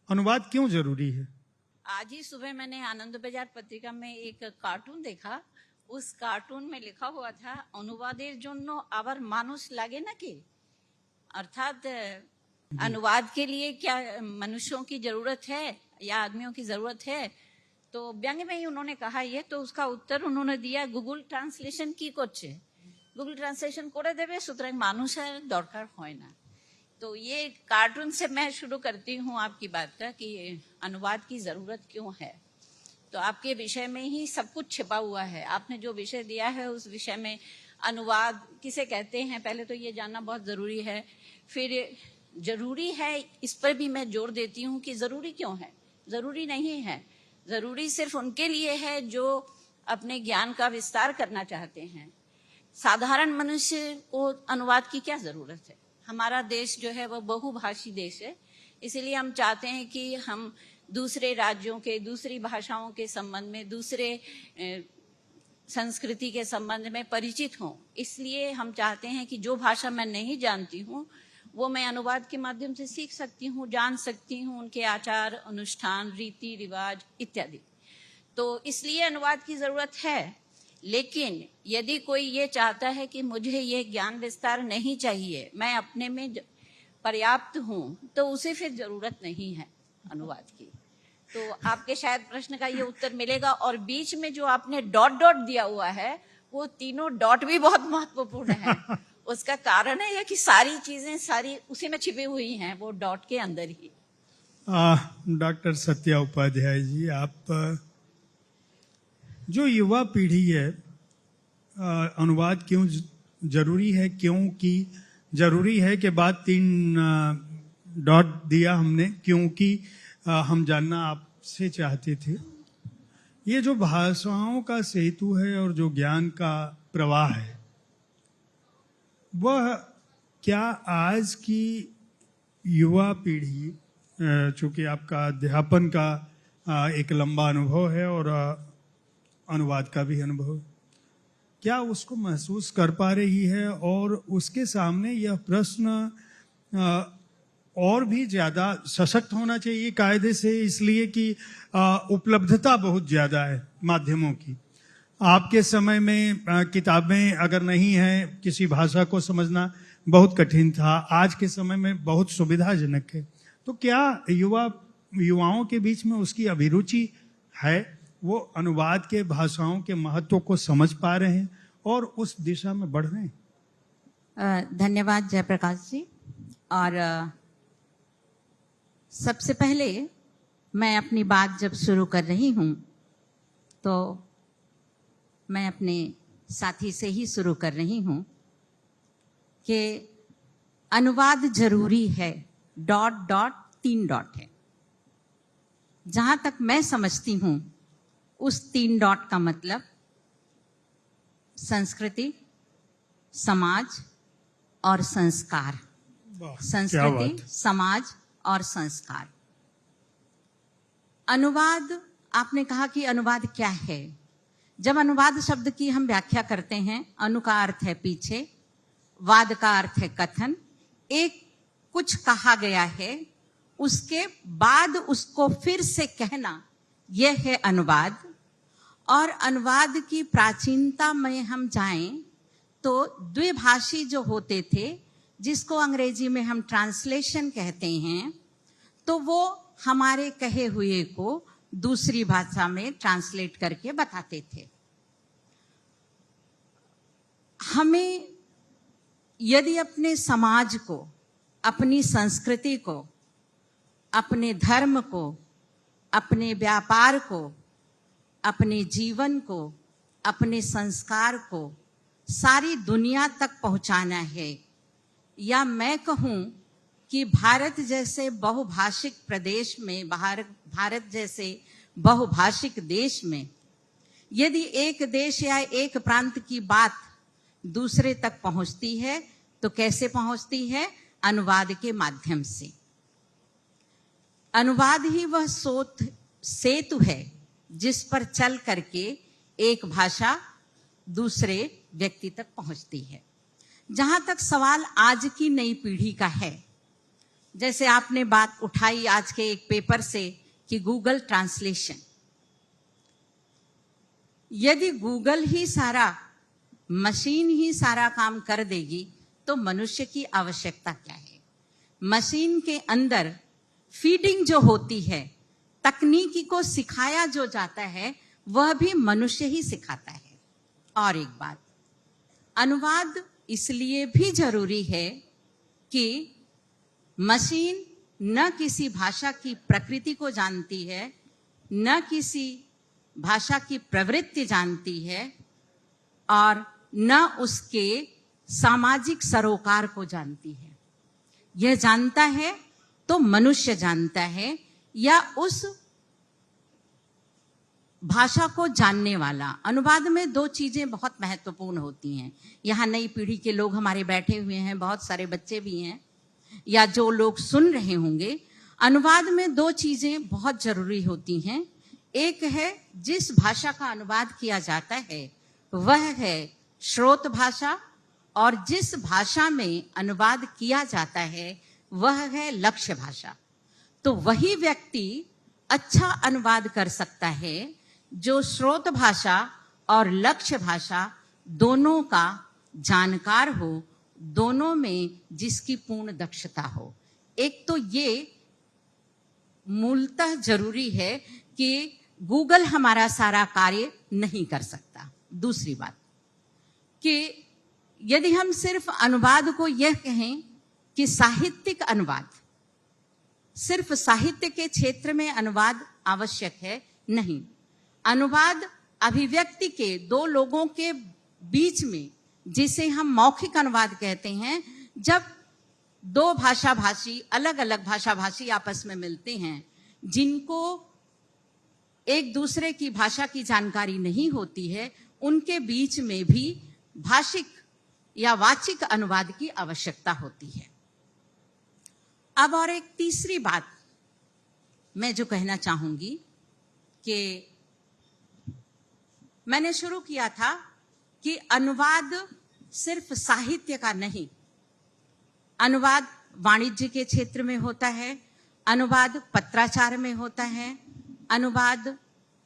अनुवाद क्यों जरूरी है? आज ही सुबह मैंने आनंद बाजार पत्रिका में एक कार्टून देखा। उस कार्टून में लिखा हुआ था, अनुवादेर जोन्नो आबार मानुष लागे नाकि, अर्थात अनुवाद के लिए क्या मनुष्यों की जरूरत है या आदमियों की जरूरत है। तो व्यंग में ही उन्होंने कहा ये, तो उसका उत्तर उन्होंने दिया, गूगल ट्रांसलेशन की करছে, गूगल ट्रांसलेशन करे देवे, सुतराং मानुषेर दरकार হয় ना। तो ये कार्टून से मैं शुरू करती हूँ आपकी बात का कि अनुवाद की जरूरत क्यों है। तो आपके विषय में ही सब कुछ छिपा हुआ है। आपने जो विषय दिया है उस विषय में अनुवाद किसे कहते हैं, पहले तो ये जानना बहुत जरूरी है। फिर जरूरी है, इस पर भी मैं जोर देती हूँ कि जरूरी क्यों है। जरूरी नहीं है, जरूरी सिर्फ उनके लिए है जो अपने ज्ञान का विस्तार करना चाहते हैं। साधारण मनुष्य को अनुवाद की क्या जरूरत है। हमारा देश जो है वो बहुभाषी देश है, इसीलिए हम चाहते हैं कि हम दूसरे राज्यों के, दूसरी भाषाओं के संबंध में, दूसरे संस्कृति के संबंध में परिचित हों। इसलिए हम चाहते हैं कि जो भाषा मैं नहीं जानती हूँ वो मैं अनुवाद के माध्यम से सीख सकती हूँ, जान सकती हूँ, उनके आचार अनुष्ठान, रीति रिवाज इत्यादि। तो इसलिए अनुवाद की जरूरत है। लेकिन यदि कोई ये चाहता है कि मुझे ये ज्ञान विस्तार नहीं चाहिए, मैं अपने में पर्याप्त हूँ, तो उसे फिर जरूरत नहीं है अनुवाद की। तो आपके शायद प्रश्न का ये उत्तर मिलेगा। और बीच में जो आपने डॉट डॉट दिया हुआ है, वो तीनों डॉट भी बहुत महत्वपूर्ण है। उसका कारण है यह कि सारी चीजें सारी उसी में छिपी हुई हैं, वो डॉट के अंदर ही। डॉक्टर सत्या उपाध्याय जी, आप जो युवा पीढ़ी है, अनुवाद क्यों जरूरी है, क्योंकि जरूरी है के बाद 3 डॉट दिया हमने, क्योंकि हम जानना आपसे चाहते थे। ये जो भाषाओं का सेतु है और जो ज्ञान का प्रवाह है, वह क्या आज की युवा पीढ़ी, चूंकि आपका अध्यापन का एक लंबा अनुभव है और अनुवाद का भी अनुभव, क्या उसको महसूस कर पा रही है? और उसके सामने यह प्रश्न और भी ज़्यादा सशक्त होना चाहिए कायदे से, इसलिए कि उपलब्धता बहुत ज़्यादा है माध्यमों की। आपके समय में किताबें अगर नहीं हैं, किसी भाषा को समझना बहुत कठिन था। आज के समय में बहुत सुविधाजनक है। तो क्या युवाओं के बीच में उसकी अभिरुचि है, वो अनुवाद के भाषाओं के महत्व को समझ पा रहे हैं और उस दिशा में बढ़ रहे हैं? धन्यवाद जयप्रकाश जी। और सबसे पहले मैं अपनी बात जब शुरू कर रही हूँ तो मैं अपने साथी से ही शुरू कर रही हूँ कि अनुवाद जरूरी है, डॉट डॉट 3 डॉट है। जहां तक मैं समझती हूँ उस 3 डॉट का मतलब संस्कृति, समाज और संस्कार। संस्कृति, समाज और संस्कार। अनुवाद, आपने कहा कि अनुवाद क्या है। जब अनुवाद शब्द की हम व्याख्या करते हैं, अनु का अर्थ है पीछे, वाद का अर्थ है कथन। एक कुछ कहा गया है, उसके बाद उसको फिर से कहना, यह है अनुवाद। और अनुवाद की प्राचीनता में हम जाएं तो द्विभाषी जो होते थे, जिसको अंग्रेजी में हम ट्रांसलेशन कहते हैं, तो वो हमारे कहे हुए को दूसरी भाषा में ट्रांसलेट करके बताते थे। हमें यदि अपने समाज को, अपनी संस्कृति को, अपने धर्म को, अपने व्यापार को, अपने जीवन को, अपने संस्कार को सारी दुनिया तक पहुंचाना है, या मैं कहूं कि भारत जैसे बहुभाषिक प्रदेश में, भारत जैसे बहुभाषिक देश में यदि एक देश या एक प्रांत की बात दूसरे तक पहुंचती है तो कैसे पहुंचती है? अनुवाद के माध्यम से। अनुवाद ही वह सेतु है जिस पर चल करके एक भाषा दूसरे व्यक्ति तक पहुंचती है। जहां तक सवाल आज की नई पीढ़ी का है, जैसे आपने बात उठाई आज के एक पेपर से कि गूगल ट्रांसलेशन, यदि गूगल ही सारा, मशीन ही सारा काम कर देगी तो मनुष्य की आवश्यकता क्या है? मशीन के अंदर फीडिंग जो होती है, तकनीकी को सिखाया जो जाता है, वह भी मनुष्य ही सिखाता है। और एक बात, अनुवाद इसलिए भी जरूरी है कि मशीन न किसी भाषा की प्रकृति को जानती है, न किसी भाषा की प्रवृत्ति जानती है, और न उसके सामाजिक सरोकार को जानती है। यह जानता है तो मनुष्य जानता है, या उस भाषा को जानने वाला। अनुवाद में दो चीजें बहुत महत्वपूर्ण होती हैं। यहाँ नई पीढ़ी के लोग हमारे बैठे हुए हैं, बहुत सारे बच्चे भी हैं, या जो लोग सुन रहे होंगे। अनुवाद में दो चीजें बहुत जरूरी होती हैं। एक है, जिस भाषा का अनुवाद किया जाता है वह है स्रोत भाषा, और जिस भाषा में अनुवाद किया जाता है वह है लक्ष्य भाषा। तो वही व्यक्ति अच्छा अनुवाद कर सकता है जो स्रोत भाषा और लक्ष्य भाषा दोनों का जानकार हो, दोनों में जिसकी पूर्ण दक्षता हो। एक तो ये मूलतः जरूरी है कि गूगल हमारा सारा कार्य नहीं कर सकता। दूसरी बात कि यदि हम सिर्फ अनुवाद को यह कहें कि साहित्यिक अनुवाद, सिर्फ साहित्य के क्षेत्र में अनुवाद आवश्यक है, नहीं। अनुवाद अभिव्यक्ति के दो लोगों के बीच में, जिसे हम मौखिक अनुवाद कहते हैं, जब दो भाषाभाषी, अलग अलग भाषाभाषी आपस में मिलते हैं, जिनको एक दूसरे की भाषा की जानकारी नहीं होती है, उनके बीच में भी भाषिक या वाचिक अनुवाद की आवश्यकता होती है। अब और एक तीसरी बात मैं जो कहना चाहूंगी कि मैंने शुरू किया था कि अनुवाद सिर्फ साहित्य का नहीं, अनुवाद वाणिज्य के क्षेत्र में होता है, अनुवाद पत्राचार में होता है, अनुवाद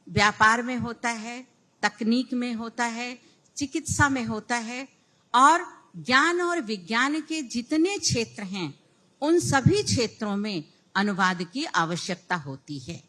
व्यापार में होता है, तकनीक में होता है, चिकित्सा में होता है, और ज्ञान और विज्ञान के जितने क्षेत्र हैं उन सभी क्षेत्रों में अनुवाद की आवश्यकता होती है।